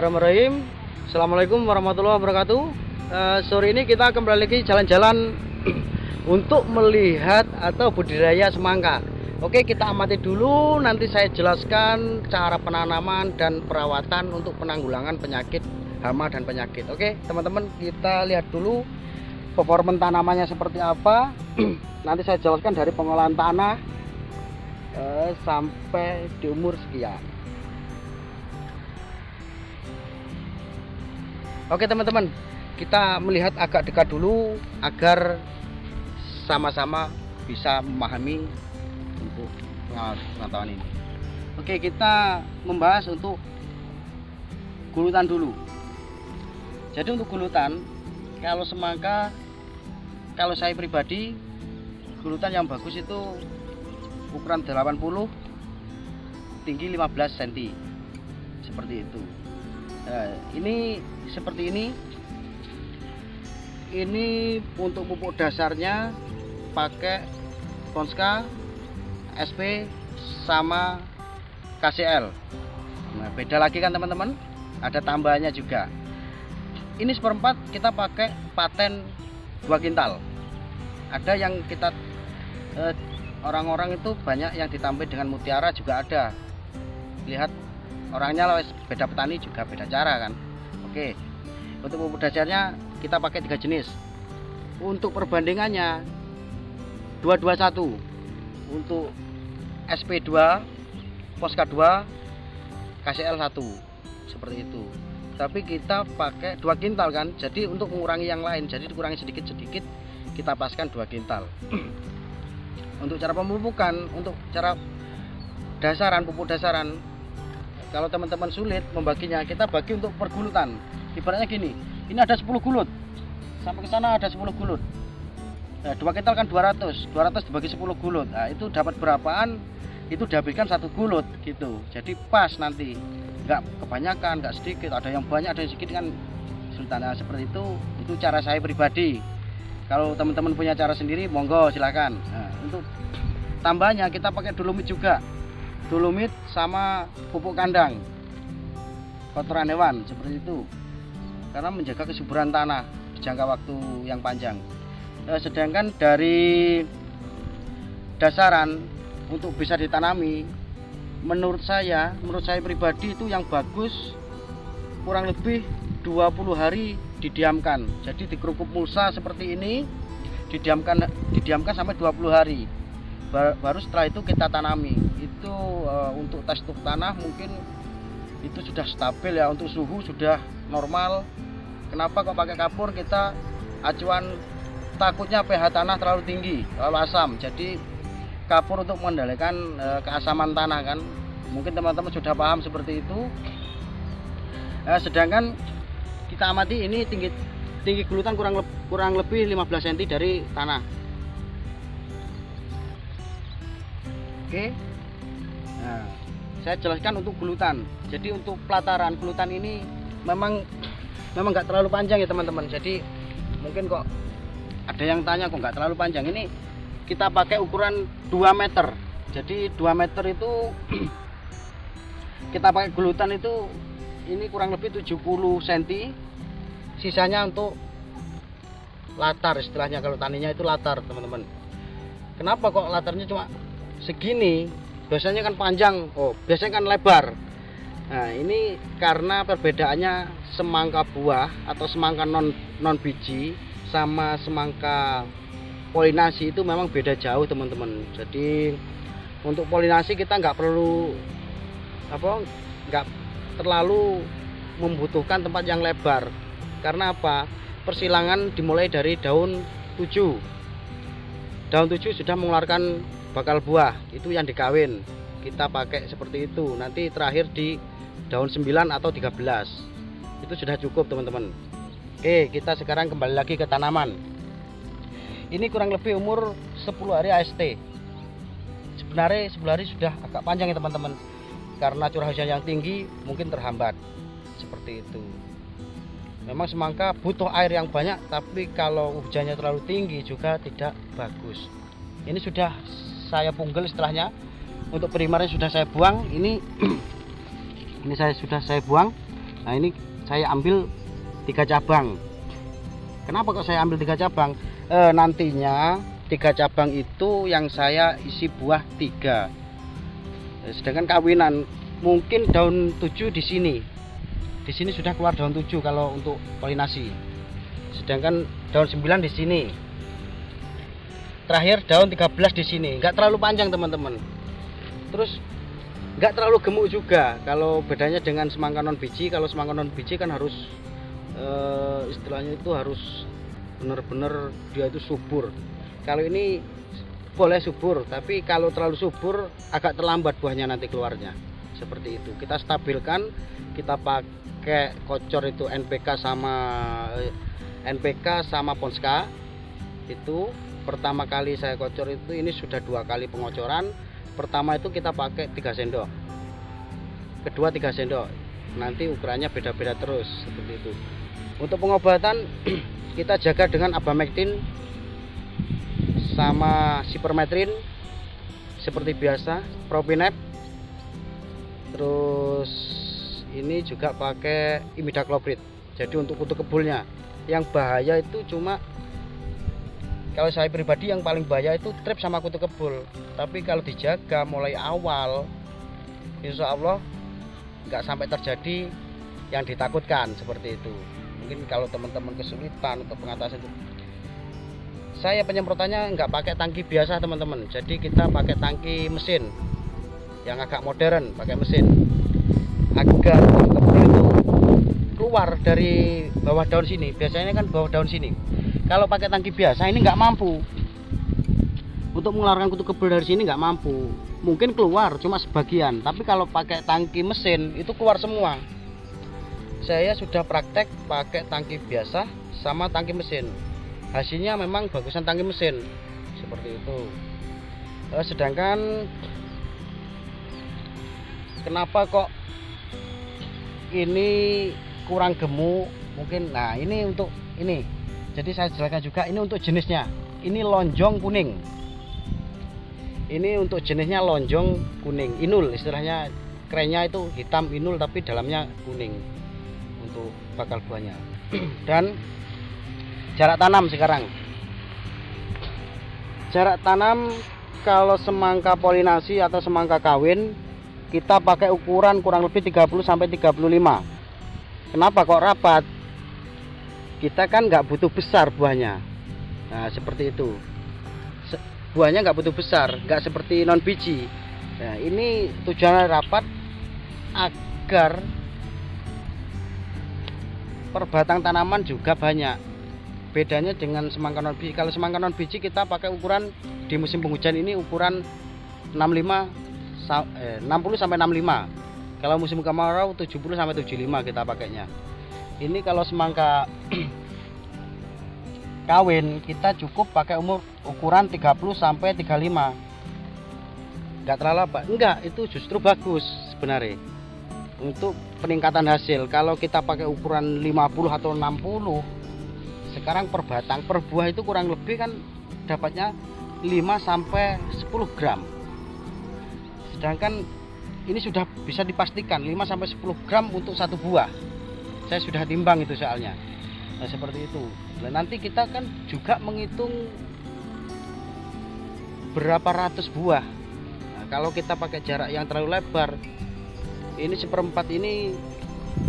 Bismillahirrahmanirrahim. Assalamualaikum warahmatullahi wabarakatuh. Sore ini kita kembali lagi jalan-jalan untuk melihat atau budidaya semangka. Oke, kita amati dulu, nanti saya jelaskan cara penanaman dan perawatan untuk penanggulangan penyakit hama dan penyakit. Oke teman-teman, kita lihat dulu performa tanamannya seperti apa. Nanti saya jelaskan dari pengolahan tanah sampai di umur sekian. Oke teman-teman, kita melihat agak dekat dulu agar sama-sama bisa memahami untuk pengetahuan ini. Oke, kita membahas untuk gulutan dulu. Jadi untuk gulutan, kalau semangka, kalau saya pribadi, gulutan yang bagus itu ukuran 80, tinggi 15 cm, seperti itu. Nah, ini seperti ini. Ini untuk pupuk dasarnya pakai Ponska, SP sama KCL. Nah, beda lagi kan teman-teman, ada tambahannya juga. Ini seperempat kita pakai paten 2 kintal. Ada yang kita orang-orang itu banyak yang ditambah dengan mutiara juga ada. Lihat orangnya lah, beda petani juga beda cara kan. Oke, untuk pupuk dasarnya kita pakai 3 jenis. Untuk perbandingannya 221 untuk SP2, Ponska 2, KCL 1, seperti itu. Tapi kita pakai 2 kintal kan, jadi untuk mengurangi yang lain, jadi dikurangi sedikit-sedikit, kita paskan 2 kintal. Untuk cara pemupukan, untuk cara dasaran, pupuk dasaran, kalau teman-teman sulit membaginya, kita bagi untuk pergulutan. Ibaratnya gini, ini ada 10 gulut, sampai ke sana ada 10 gulut. Nah, 2 kintal kan 200 dibagi 10 gulut. Nah, itu dapat berapaan? Itu dihabiskan 1 gulut gitu. Jadi pas nanti, nggak kebanyakan, nggak sedikit. Ada yang banyak, ada yang sedikit kan sultan. Nah, seperti itu cara saya pribadi. Kalau teman-teman punya cara sendiri, monggo silakan. Nah, untuk tambahnya kita pakai dolomit juga. Dolomit sama pupuk kandang, kotoran hewan, seperti itu, karena menjaga kesuburan tanah di jangka waktu yang panjang. Sedangkan dari dasaran untuk bisa ditanami, menurut saya pribadi itu yang bagus kurang lebih 20 hari didiamkan. Jadi dikerupuk mulsa seperti ini, didiamkan sampai 20 hari. Baru setelah itu kita tanami. Itu untuk tekstur tanah mungkin itu sudah stabil ya, untuk suhu sudah normal. Kenapa kok pakai kapur? Kita acuan takutnya pH tanah terlalu tinggi, terlalu asam. Jadi kapur untuk mengendalikan keasaman tanah kan. Mungkin teman-teman sudah paham seperti itu. Sedangkan kita amati ini tinggi gulutan kurang lebih 15 cm dari tanah. Oke, nah, saya jelaskan untuk gulutan. Jadi untuk pelataran gulutan ini memang nggak terlalu panjang ya teman-teman. Jadi mungkin kok ada yang tanya kok nggak terlalu panjang. Ini kita pakai ukuran 2 meter. Jadi 2 meter itu kita pakai gulutan itu ini kurang lebih 70 cm. Sisanya untuk latar, istilahnya kalau taninya itu latar teman-teman. Kenapa kok latarnya cuma segini? Biasanya kan panjang, biasanya kan lebar. Nah, ini karena perbedaannya semangka buah atau semangka non biji sama semangka polinasi itu memang beda jauh teman-teman. Jadi untuk polinasi kita nggak terlalu membutuhkan tempat yang lebar. Karena apa? Persilangan dimulai dari daun 7. Daun 7 sudah mengeluarkan bakal buah, itu yang dikawin. Kita pakai seperti itu. Nanti terakhir di daun 9 atau 13. Itu sudah cukup teman-teman. Oke, kita sekarang kembali lagi ke tanaman. Ini kurang lebih umur 10 hari AST. Sebenarnya 10 hari sudah agak panjang ya teman-teman. Karena curah hujan yang tinggi mungkin terhambat. Seperti itu. Memang semangka butuh air yang banyak, tapi kalau hujannya terlalu tinggi juga tidak bagus. Ini sudah saya punggel setelahnya. Untuk primernya sudah saya buang. Ini sudah saya buang. Nah ini saya ambil 3 cabang. Kenapa kok saya ambil 3 cabang? Nantinya 3 cabang itu yang saya isi buah 3. Sedangkan kawinan mungkin daun 7 di sini. Di sini sudah keluar daun 7 kalau untuk polinasi. Sedangkan daun 9 di sini. Terakhir daun 13 di sini. Enggak terlalu panjang teman-teman. Terus enggak terlalu gemuk juga. Kalau bedanya dengan semangka non biji, kalau semangka non biji kan harus istilahnya itu harus benar-benar dia itu subur. Kalau ini boleh subur, tapi kalau terlalu subur agak terlambat buahnya nanti keluarnya. Seperti itu. Kita stabilkan, kita pakai kocor itu NPK sama Ponska. Itu pertama kali saya kocor itu, ini sudah 2 kali pengocoran. Pertama itu kita pakai 3 sendok, kedua 3 sendok, nanti ukurannya beda-beda terus seperti itu. Untuk pengobatan kita jaga dengan Abamectin sama Sipermetrin seperti biasa, Propinep. Terus ini juga pakai Imidacloprid. Jadi untuk kutu kebulnya yang bahaya itu cuma, kalau saya pribadi yang paling bahaya itu trip sama kutu kebul. Tapi kalau dijaga mulai awal, insya Allah nggak sampai terjadi yang ditakutkan seperti itu. Mungkin kalau teman-teman kesulitan untuk pengatasan itu, saya penyemprotannya nggak pakai tangki biasa teman-teman. Jadi kita pakai tangki mesin yang agak modern, pakai mesin agar kutu kebul itu keluar dari bawah daun sini. Biasanya kan bawah daun sini. Kalau pakai tangki biasa ini nggak mampu untuk mengeluarkan kutu kebul dari sini, nggak mampu. Mungkin keluar cuma sebagian, tapi kalau pakai tangki mesin itu keluar semua. Saya sudah praktek pakai tangki biasa sama tangki mesin. Hasilnya memang bagusan tangki mesin seperti itu. Sedangkan kenapa kok ini kurang gemuk? Mungkin nah ini untuk ini. Jadi saya jelaskan juga ini untuk jenisnya. Ini lonjong kuning. Ini untuk jenisnya lonjong kuning, inul istilahnya, kerennya itu hitam inul tapi dalamnya kuning untuk bakal buahnya. Dan jarak tanam sekarang. Jarak tanam kalau semangka polinasi atau semangka kawin kita pakai ukuran kurang lebih 30 sampai 35. Kenapa kok rapat? Kita kan nggak butuh besar buahnya. Nah, seperti itu. Buahnya nggak butuh besar, nggak seperti non biji. Nah, ini tujuannya rapat agar perbatang tanaman juga banyak. Bedanya dengan semangka non biji. Kalau semangka non biji kita pakai ukuran di musim penghujan ini ukuran 60 sampai 65. Kalau musim kemarau 70 sampai 75 kita pakainya. Ini kalau semangka kawin kita cukup pakai ukuran 30 sampai 35. Enggak terlalu apa? Enggak, itu justru bagus sebenarnya. Untuk peningkatan hasil kalau kita pakai ukuran 50 atau 60, sekarang per batang per buah itu kurang lebih kan dapatnya 5 sampai 10 gram. Sedangkan ini sudah bisa dipastikan 5 sampai 10 gram untuk satu buah. Saya sudah timbang itu soalnya. Nah, seperti itu. Nah, nanti kita kan juga menghitung berapa ratus buah. Nah, kalau kita pakai jarak yang terlalu lebar, ini 1/4 ini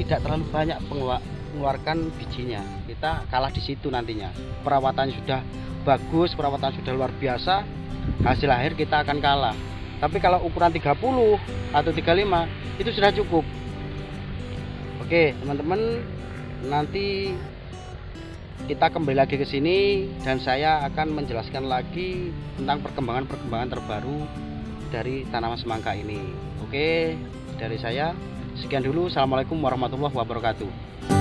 tidak terlalu banyak mengeluarkan bijinya. Kita kalah di situ nantinya. Perawatannya sudah bagus, perawatan sudah luar biasa, hasil akhir kita akan kalah. Tapi kalau ukuran 30 atau 35 itu sudah cukup. Oke, teman-teman, nanti kita kembali lagi ke sini dan saya akan menjelaskan lagi tentang perkembangan terbaru dari tanaman semangka ini. Oke, dari saya sekian dulu. Assalamualaikum warahmatullahi wabarakatuh.